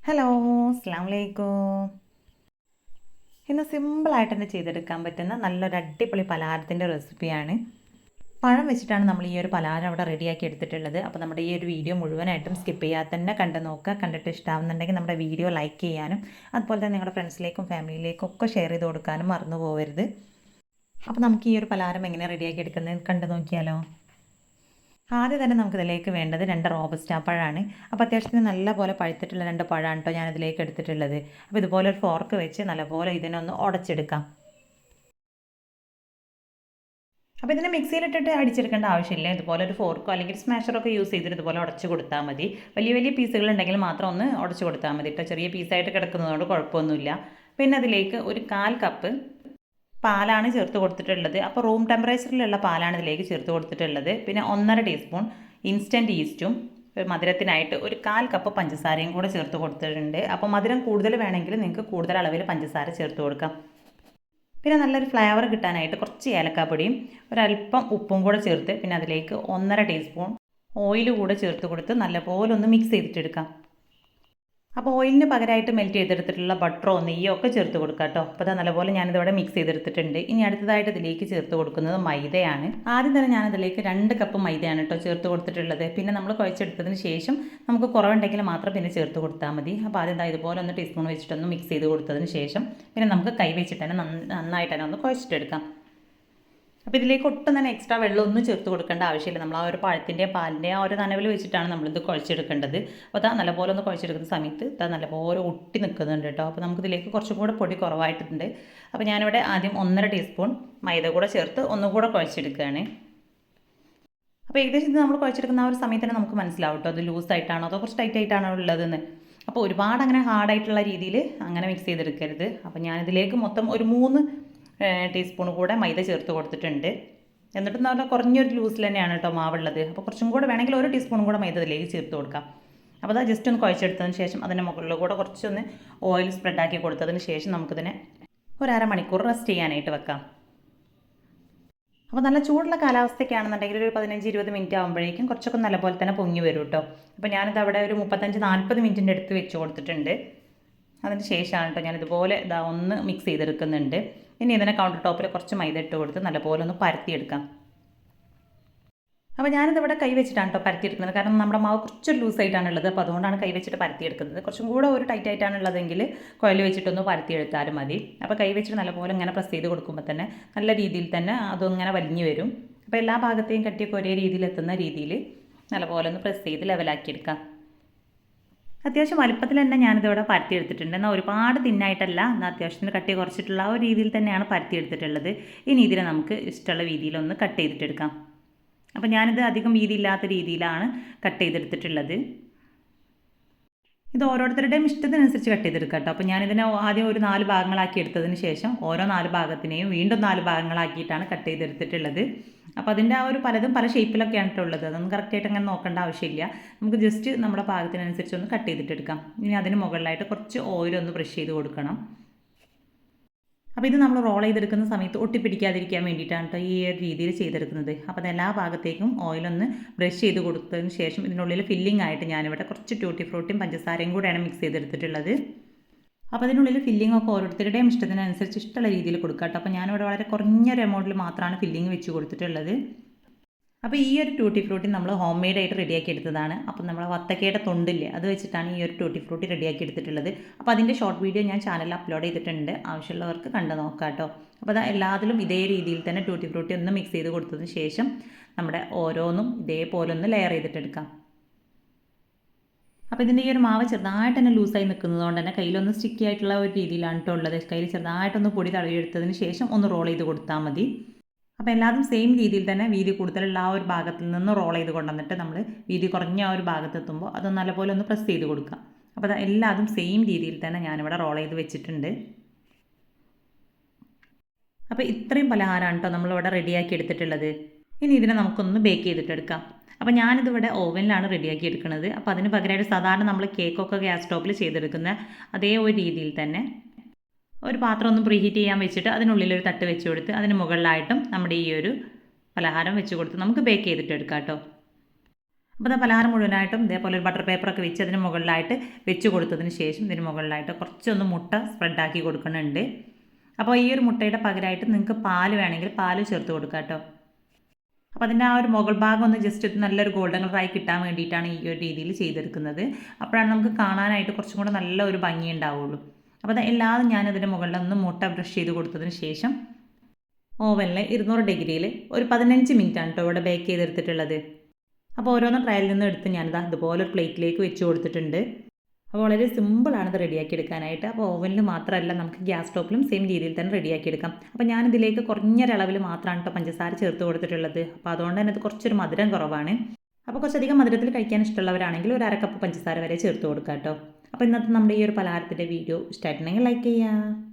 Hello, അസ്സാം വലൈക്കും. ഇന്ന് സിമ്പിളായിട്ട് തന്നെ ചെയ്തെടുക്കാൻ പറ്റുന്ന നല്ലൊരു അടിപൊളി പലഹാരത്തിൻ്റെ റെസിപ്പിയാണ്. പഴം വെച്ചിട്ടാണ് നമ്മൾ ഈ ഒരു പലഹാരം അവിടെ റെഡിയാക്കി എടുത്തിട്ടുള്ളത്. അപ്പോൾ നമ്മുടെ ഈ ഒരു വീഡിയോ മുഴുവനായിട്ടും സ്കിപ്പ് ചെയ്യാതെ തന്നെ കണ്ടു നോക്കുക. കണ്ടിട്ട് ഇഷ്ടമാവുന്നുണ്ടെങ്കിൽ നമ്മുടെ വീഡിയോ ലൈക്ക് ചെയ്യാനും അതുപോലെ തന്നെ നിങ്ങളുടെ ഫ്രണ്ട്സിലേക്കും ഫാമിലിയിലേക്കും ഒക്കെ ഷെയർ ചെയ്ത് കൊടുക്കാനും മറന്നു പോകരുത്. അപ്പോൾ നമുക്ക് ഈ ഒരു പലഹാരം എങ്ങനെ റെഡിയാക്കി എടുക്കുന്നത് കണ്ടു നോക്കിയാലോ. ആദ്യം തന്നെ നമുക്കിതിലേക്ക് വേണ്ടത് 2 റോബസ്റ്റാ പഴമാണ്. അപ്പോൾ അത്യാവശ്യത്തിന് നല്ലപോലെ പഴുത്തിട്ടുള്ള 2 പഴമാണ് കേട്ടോ ഞാനിതിലേക്ക് എടുത്തിട്ടുള്ളത്. അപ്പോൾ ഇതുപോലെ ഒരു ഫോർക്ക് വെച്ച് നല്ലപോലെ ഇതിനൊന്ന് ഉടച്ചെടുക്കാം. അപ്പോൾ ഇതിനെ മിക്സിയിലിട്ടിട്ട് അടിച്ചെടുക്കേണ്ട ആവശ്യമില്ല. ഇതുപോലെ ഒരു ഫോർക്കോ അല്ലെങ്കിൽ സ്മാഷറോ ഒക്കെ യൂസ് ചെയ്തിട്ട് ഇതുപോലെ ഉടച്ച് കൊടുത്താൽ മതി. വലിയ വലിയ പീസുകൾ ഉണ്ടെങ്കിൽ മാത്രം ഒന്ന് ഉടച്ച് കൊടുത്താൽ മതി കേട്ടോ. ചെറിയ പീസായിട്ട് കിടക്കുന്നതുകൊണ്ട് കുഴപ്പമൊന്നുമില്ല. പിന്നെ അതിലേക്ക് ഒരു 1/4 കപ്പ് പാലാണ് ചേർത്ത് കൊടുത്തിട്ടുള്ളത്. അപ്പോൾ റൂം ടെമ്പറേച്ചറിലുള്ള പാലാണ് ഇതിലേക്ക് ചേർത്ത് കൊടുത്തിട്ടുള്ളത്. പിന്നെ 1.5 ടീസ്പൂൺ ഇൻസ്റ്റൻറ്റ് ഈസ്റ്റും മധുരത്തിനായിട്ട് ഒരു 1/4 കപ്പ് പഞ്ചസാരയും കൂടെ ചേർത്ത് കൊടുത്തിട്ടുണ്ട്. അപ്പോൾ മധുരം കൂടുതൽ വേണമെങ്കിൽ നിങ്ങൾക്ക് കൂടുതൽ അളവിൽ പഞ്ചസാര ചേർത്ത് കൊടുക്കാം. പിന്നെ നല്ലൊരു ഫ്ലേവർ കിട്ടാനായിട്ട് കുറച്ച് ഏലക്കാപ്പൊടിയും ഒരല്പം ഉപ്പും കൂടെ ചേർത്ത് പിന്നെ അതിലേക്ക് 1.5 ടീസ്പൂൺ ഓയിൽ കൂടെ ചേർത്ത് കൊടുത്ത് നല്ലപോലെ ഒന്ന് മിക്സ് ചെയ്തിട്ടെടുക്കാം. അപ്പോൾ ഓയിലിന് പകരമായിട്ട് മെൽറ്റ് ചെയ്തെടുത്തിട്ടുള്ള ബട്ടറോ നെയ്യോ ഒക്കെ ചേർത്ത് കൊടുക്കുക കേട്ടോ. അപ്പോൾ അത് നല്ലപോലെ ഞാനിതിവിടെ മിക്സ് ചെയ്തെടുത്തിട്ടുണ്ട്. ഇനി അടുത്തതായിട്ട് ഇതിലേക്ക് ചേർത്ത് കൊടുക്കുന്നത് മൈദയാണ്. ആദ്യം തന്നെ ഞാനതിലേക്ക് 2 കപ്പ് മൈദയാണ് കേട്ടോ ചേർത്ത് കൊടുത്തിട്ടുള്ളത്. പിന്നെ നമ്മൾ കുഴച്ചെടുത്തതിന് ശേഷം നമുക്ക് കുറവുണ്ടെങ്കിൽ മാത്രം പിന്നെ ചേർത്ത് കൊടുത്താൽ മതി. അപ്പോൾ ആദ്യം ഇതുപോലെ ഒന്ന് ടീസ്പൂൺ വെച്ചിട്ടൊന്ന് മിക്സ് ചെയ്ത് കൊടുത്തതിന് ശേഷം പിന്നെ നമുക്ക് കൈ വെച്ചിട്ട് തന്നെ നന്നായിട്ട് തന്നെ ഒന്ന് കുഴച്ചിട്ടെടുക്കാം. അപ്പോൾ ഇതിലേക്ക് ഒട്ടും തന്നെ എക്സ്ട്രാ വെള്ളമൊന്നും ചേർത്ത് കൊടുക്കേണ്ട ആവശ്യമില്ല. നമ്മൾ ആ ഒരു പഴത്തിൻ്റെയും പാലിൻ്റെയും ആ ഒരു നനവിൽ വെച്ചിട്ടാണ് നമ്മളിത് കുഴച്ചെടുക്കേണ്ടത്. അപ്പോൾ അതാ നല്ലപോലെ ഒന്ന് കുഴച്ചെടുക്കുന്ന സമയത്ത് ഇതാ നല്ലപോലെ ഒട്ടി നിൽക്കുന്നുണ്ട് കേട്ടോ. അപ്പോൾ നമുക്കിതിലേക്ക് കുറച്ചും കൂടെ പൊടി കുറവായിട്ടുണ്ട്. അപ്പോൾ ഞാനിവിടെ ആദ്യം 1.5 ടീസ്പൂൺ മൈദ കൂടെ ചേർത്ത് ഒന്നുകൂടെ കുഴച്ചെടുക്കുകയാണ്. അപ്പോൾ ഏകദേശം ഇത് നമ്മൾ കുഴച്ചെടുക്കുന്ന ആ ഒരു സമയത്ത് തന്നെ നമുക്ക് മനസ്സിലാവും കേട്ടോ അത് ലൂസായിട്ടാണോ അതോ കുറച്ച് ടൈറ്റ് ആയിട്ടാണോ ഉള്ളതെന്ന്. അപ്പോൾ ഒരുപാട് അങ്ങനെ ഹാർഡായിട്ടുള്ള രീതിയിൽ അങ്ങനെ മിക്സ് ചെയ്തെടുക്കരുത്. അപ്പോൾ ഞാനിതിലേക്ക് മൊത്തം ഒരു 3 ടീസ്പൂൺ കൂടെ മൈദ ചേർത്ത് കൊടുത്തിട്ടുണ്ട്. എന്നിട്ട് നല്ല കുറഞ്ഞൊരു ലൂസിൽ തന്നെയാണ് കേട്ടോ മാവുള്ളത്. അപ്പോൾ കുറച്ചും കൂടെ വേണമെങ്കിൽ 1 ടീസ്പൂൺ കൂടെ മൈദ ഇതിലേക്ക് ചേർത്ത് കൊടുക്കാം. അപ്പോൾ അത് ജസ്റ്റ് ഒന്ന് കുഴച്ചെടുത്തതിന് ശേഷം അതിൻ്റെ മുകളിൽ കൂടെ കുറച്ചൊന്ന് ഓയിൽ സ്പ്രെഡാക്കി കൊടുത്തതിന് ശേഷം നമുക്കിതിനെ ഒരു അരമണിക്കൂർ റെസ്റ്റ് ചെയ്യാനായിട്ട് വെക്കാം. അപ്പോൾ നല്ല ചൂടുള്ള കാലാവസ്ഥയ്ക്കാണെന്നുണ്ടെങ്കിൽ ഒരു 15-20 മിനിറ്റ് ആകുമ്പോഴേക്കും കുറച്ചൊക്കെ നല്ലപോലെ തന്നെ പൊങ്ങി വരും കേട്ടോ. അപ്പോൾ ഞാനിത് അവിടെ ഒരു 35-40 മിനിറ്റിൻ്റെ അടുത്ത് വെച്ച് കൊടുത്തിട്ടുണ്ട്. അതിന് ശേഷമാണ് കേട്ടോ ഞാനിതുപോലെ ഒന്ന് മിക്സ് ചെയ്തെടുക്കുന്നുണ്ട്. ഇനി ഇതിനെ കൗണ്ടർ ടോപ്പിൽ കുറച്ച് മൈദ ഇട്ട് കൊടുത്ത് നല്ലപോലെ ഒന്ന് പരത്തിയെടുക്കാം. അപ്പോൾ ഞാനിതിവിടെ കൈ വെച്ചിട്ടാണ് കേട്ടോ പരത്തിയെടുക്കുന്നത്. കാരണം നമ്മുടെ മാവ് കുറച്ചൊരു ലൂസായിട്ടാണുള്ളത്. അപ്പോൾ അതുകൊണ്ടാണ് കൈ വെച്ചിട്ട് പരത്തിയെടുക്കുന്നത്. കുറച്ചും കൂടെ ഒരു ടൈറ്റ് ആയിട്ടാണുള്ളതെങ്കിൽ കുഴൽ വെച്ചിട്ടൊന്ന് പരത്തിയെടുത്താലും മതി. അപ്പോൾ കൈ വെച്ചിട്ട് നല്ലപോലെ ഇങ്ങനെ പ്രസ് ചെയ്ത് കൊടുക്കുമ്പോൾ തന്നെ നല്ല രീതിയിൽ തന്നെ അതിങ്ങനെ വലിഞ്ഞു വരും. അപ്പോൾ എല്ലാ ഭാഗത്തെയും കട്ടിയൊക്കെ ഒരേ രീതിയിൽ എത്തുന്ന രീതിയിൽ നല്ലപോലെ ഒന്ന് പ്രസ് ചെയ്ത് ലെവലാക്കിയെടുക്കാം. അത്യാവശ്യം വലുപ്പത്തിൽ തന്നെ ഞാനിതിവിടെ പരത്തിയെടുത്തിട്ടുണ്ട്. എന്നാൽ ഒരുപാട് തിന്നായിട്ടല്ല, എന്നാൽ അത്യാവശ്യത്തിന് കട്ടി കുറച്ചിട്ടുള്ള ആ ഒരു രീതിയിൽ തന്നെയാണ് പരത്തിയെടുത്തിട്ടുള്ളത്. ഇനി ഇതിനെ നമുക്ക് ഇഷ്ടമുള്ള രീതിയിലൊന്ന് കട്ട് ചെയ്തിട്ടെടുക്കാം. അപ്പോൾ ഞാനിത് അധികം വീതിയില്ലാത്ത രീതിയിലാണ് കട്ട് ചെയ്തെടുത്തിട്ടുള്ളത്. ഇത് ഓരോരുത്തരുടെയും ഇഷ്ടത്തിനനുസരിച്ച് കട്ട് ചെയ്തെടുക്കാം കേട്ടോ. അപ്പോൾ ഞാനിതിനെ ആദ്യം ഒരു 4 ഭാഗങ്ങളാക്കി എടുത്തതിന് ശേഷം ഓരോ 4 ഭാഗത്തിനെയും വീണ്ടും 4 ഭാഗങ്ങളാക്കിയിട്ടാണ് കട്ട് ചെയ്തെടുത്തിട്ടുള്ളത്. അപ്പോൾ അതിൻ്റെ ആ ഒരു പലതും പല ഷേപ്പിലൊക്കെയാണ് ഉള്ളത്. അതൊന്നും കറക്റ്റായിട്ട് അങ്ങനെ നോക്കേണ്ട ആവശ്യമില്ല. നമുക്ക് ജസ്റ്റ് നമ്മുടെ പാകത്തിനനുസരിച്ച് ഒന്ന് കട്ട് ചെയ്തിട്ടെടുക്കാം. ഇനി അതിന് മുകളിലായിട്ട് കുറച്ച് ഓയിലൊന്ന് ബ്രഷ് ചെയ്ത് കൊടുക്കണം. അപ്പോൾ ഇത് നമ്മൾ റോൾ ചെയ്തെടുക്കുന്ന സമയത്ത് ഒട്ടിപ്പിടിക്കാതിരിക്കാൻ വേണ്ടിയിട്ടാണ് കേട്ടോ ഈ ഒരു രീതിയിൽ ചെയ്തെടുക്കുന്നത്. അപ്പോൾ എല്ലാ ഭാഗത്തേക്കും ഓയിലൊന്ന് ബ്രഷ് ചെയ്ത് കൊടുത്തതിന് ശേഷം ഇതിനുള്ളിൽ ഫില്ലിംഗ് ആയിട്ട് ഞാനിവിടെ കുറച്ച് ട്യൂട്ടി ഫ്രൂട്ടിയും പഞ്ചസാരയും കൂടെയാണ് മിക്സ് ചെയ്തെടുത്തിട്ടുള്ളത്. അപ്പോൾ അതിനുള്ളിൽ ഫില്ലിംഗ് ഒക്കെ ഓരോരുത്തരുടെയും ഇഷ്ടത്തിനനുസരിച്ച് ഇഷ്ടമുള്ള രീതിയിൽ കൊടുക്കാം കേട്ടോ. അപ്പോൾ ഞാനിവിടെ വളരെ കുറഞ്ഞൊരു എമൗണ്ടിൽ മാത്രമാണ് ഫില്ലിംഗ് വെച്ച് കൊടുത്തിട്ടുള്ളത്. അപ്പോൾ ഈ ഒരു ട്യൂട്ടി ഫ്രൂട്ടി നമ്മൾ ഹോം മെയ്ഡായിട്ട് റെഡിയാക്കി എടുത്തതാണ്. അപ്പോൾ നമ്മൾ വത്തക്കയുടെ തൊണ്ടില്ലേ അത് വെച്ചിട്ടാണ് ഈ ഒരു ട്യൂട്ടി ഫ്രൂട്ടി റെഡിയാക്കി എടുത്തിട്ടുള്ളത്. അപ്പോൾ അതിൻ്റെ ഷോർട്ട് വീഡിയോ ഞാൻ ചാനലിൽ അപ്ലോഡ് ചെയ്തിട്ടുണ്ട്. ആവശ്യമുള്ളവർക്ക് കണ്ടു നോക്കാം കേട്ടോ. അപ്പോൾ അത് എല്ലാത്തിലും ഇതേ രീതിയിൽ തന്നെ ട്യൂട്ടി ഫ്രൂട്ടി ഒന്ന് മിക്സ് ചെയ്ത് കൊടുത്തതിന് ശേഷം നമ്മുടെ ഓരോന്നും ഇതേപോലെ ഒന്ന് ലെയർ ചെയ്തിട്ടെടുക്കാം. അപ്പോൾ ഇതിൻ്റെ ഈ ഒരു മാവ് ചെറുതായിട്ട് തന്നെ ലൂസായി നിൽക്കുന്നതുകൊണ്ട് തന്നെ കയ്യിലൊന്ന് സ്റ്റിക്കി ആയിട്ടുള്ള ഒരു രീതിയിലാണ് കേട്ടോ ഉള്ളത്. കയ്യിൽ ചെറുതായിട്ടൊന്ന് പൊടി തടവിയെടുത്തതിന് ശേഷം ഒന്ന് റോൾ ചെയ്ത് കൊടുത്താൽ മതി. അപ്പോൾ എല്ലാതും സെയിം രീതിയിൽ തന്നെ വീതി കൂടുതലുള്ള ആ ഒരു ഭാഗത്തിൽ നിന്ന് റോൾ ചെയ്ത് കൊണ്ടുവന്നിട്ട് നമ്മൾ വീതി കുറഞ്ഞ ആ ഒരു ഭാഗത്തെത്തുമ്പോൾ അത് നല്ലപോലെ ഒന്ന് പ്രസ് ചെയ്ത് കൊടുക്കുക. അപ്പോൾ എല്ലാതും സെയിം രീതിയിൽ തന്നെ ഞാനിവിടെ റോൾ ചെയ്ത് വെച്ചിട്ടുണ്ട്. അപ്പോൾ ഇത്രയും പലഹാരമാണ് കേട്ടോ നമ്മളിവിടെ റെഡിയാക്കി എടുത്തിട്ടുള്ളത്. ഇനി ഇതിനെ നമുക്കൊന്ന് ബേക്ക് ചെയ്തിട്ടെടുക്കാം. അപ്പോൾ ഞാനിതിവിടെ ഓവനിലാണ് റെഡിയാക്കി എടുക്കുന്നത്. അപ്പോൾ അതിന് പകരമായിട്ട് സാധാരണ നമ്മൾ കേക്കൊക്കെ ഗ്യാസ് സ്റ്റോപ്പിൽ ചെയ്തെടുക്കുന്ന അതേ ഒരു രീതിയിൽ തന്നെ ഒരു പാത്രം ഒന്ന് പ്രീഹീറ്റ് ചെയ്യാൻ വെച്ചിട്ട് അതിനുള്ളിലൊരു തട്ട് വെച്ച് കൊടുത്ത് അതിന് മുകളിലായിട്ടും നമ്മുടെ ഈ ഒരു പലഹാരം വെച്ച് കൊടുത്ത് നമുക്ക് ബേക്ക് ചെയ്തിട്ട് എടുക്കാം കേട്ടോ. അപ്പോൾ അത് പലഹാരം മുഴുവനായിട്ടും ഇതേപോലെ ഒരു ബട്ടർ പേപ്പറൊക്കെ വെച്ച് അതിന് മുകളിലായിട്ട് വെച്ച് കൊടുത്തതിന് ശേഷം ഇതിന് മുകളിലായിട്ട് കുറച്ചൊന്ന് മുട്ട സ്പ്രെഡാക്കി കൊടുക്കുന്നുണ്ട്. അപ്പോൾ ഈ ഒരു മുട്ടയുടെ പകരമായിട്ട് നിങ്ങൾക്ക് പാല് വേണമെങ്കിൽ പാല് ചേർത്ത് കൊടുക്കാം കേട്ടോ. അപ്പോൾ അതിൻ്റെ ആ ഒരു മുകൾ ഭാഗം ഒന്ന് ജസ്റ്റ് നല്ലൊരു ഗോൾഡൻ കളറായി കിട്ടാൻ വേണ്ടിയിട്ടാണ് ഈ ഒരു രീതിയിൽ ചെയ്തെടുക്കുന്നത്. അപ്പോഴാണ് നമുക്ക് കാണാനായിട്ട് കുറച്ചും കൂടെ നല്ല ഒരു ഭംഗി ഉണ്ടാവുള്ളൂ. അപ്പോൾ അത് എല്ലാതും ഞാനതിൻ്റെ മുകളിൽ ഒന്ന് മുട്ട ബ്രഷ് ചെയ്ത് കൊടുത്തതിന് ശേഷം ഓവനിൽ 200 ഡിഗ്രിയിൽ ഒരു 15 മിനിറ്റാണ് കേട്ടോ ഇവിടെ ബേക്ക് ചെയ്തെടുത്തിട്ടുള്ളത്. അപ്പോൾ ഓരോന്ന് ട്രയലിൽ നിന്ന് എടുത്ത് ഞാനിതാ ഇതുപോലെ ഒരു പ്ലേറ്റിലേക്ക് വെച്ച് കൊടുത്തിട്ടുണ്ട്. അപ്പോൾ വളരെ സിമ്പിളാണ് ഇത് റെഡിയാക്കി എടുക്കാനായിട്ട്. അപ്പോൾ ഓവനിൽ മാത്രമല്ല നമുക്ക് ഗ്യാസ് സ്റ്റോപ്പിലും സെയിം രീതിയിൽ തന്നെ റെഡിയാക്കി എടുക്കാം. അപ്പോൾ ഞാനിതിലേക്ക് കുറഞ്ഞൊരളവിൽ മാത്രമാണ് കേട്ടോ പഞ്ചസാര ചേർത്ത് കൊടുത്തിട്ടുള്ളത്. അപ്പോൾ അതുകൊണ്ട് തന്നെ ഇത് കുറച്ചൊരു മധുരം കുറവാണ്. അപ്പോൾ കുറച്ചധികം മധുരത്തിൽ കഴിക്കാൻ ഇഷ്ടമുള്ളവരാണെങ്കിൽ ഒരു 1/2 കപ്പ് പഞ്ചസാര വരെ ചേർത്ത് കൊടുക്കാം കേട്ടോ. അപ്പോൾ ഇന്നത്തെ നമ്മുടെ ഈ ഒരു പലഹാരത്തിൻ്റെ വീഡിയോ ഇഷ്ടമായിട്ടുണ്ടെങ്കിൽ ലൈക്ക് ചെയ്യുക.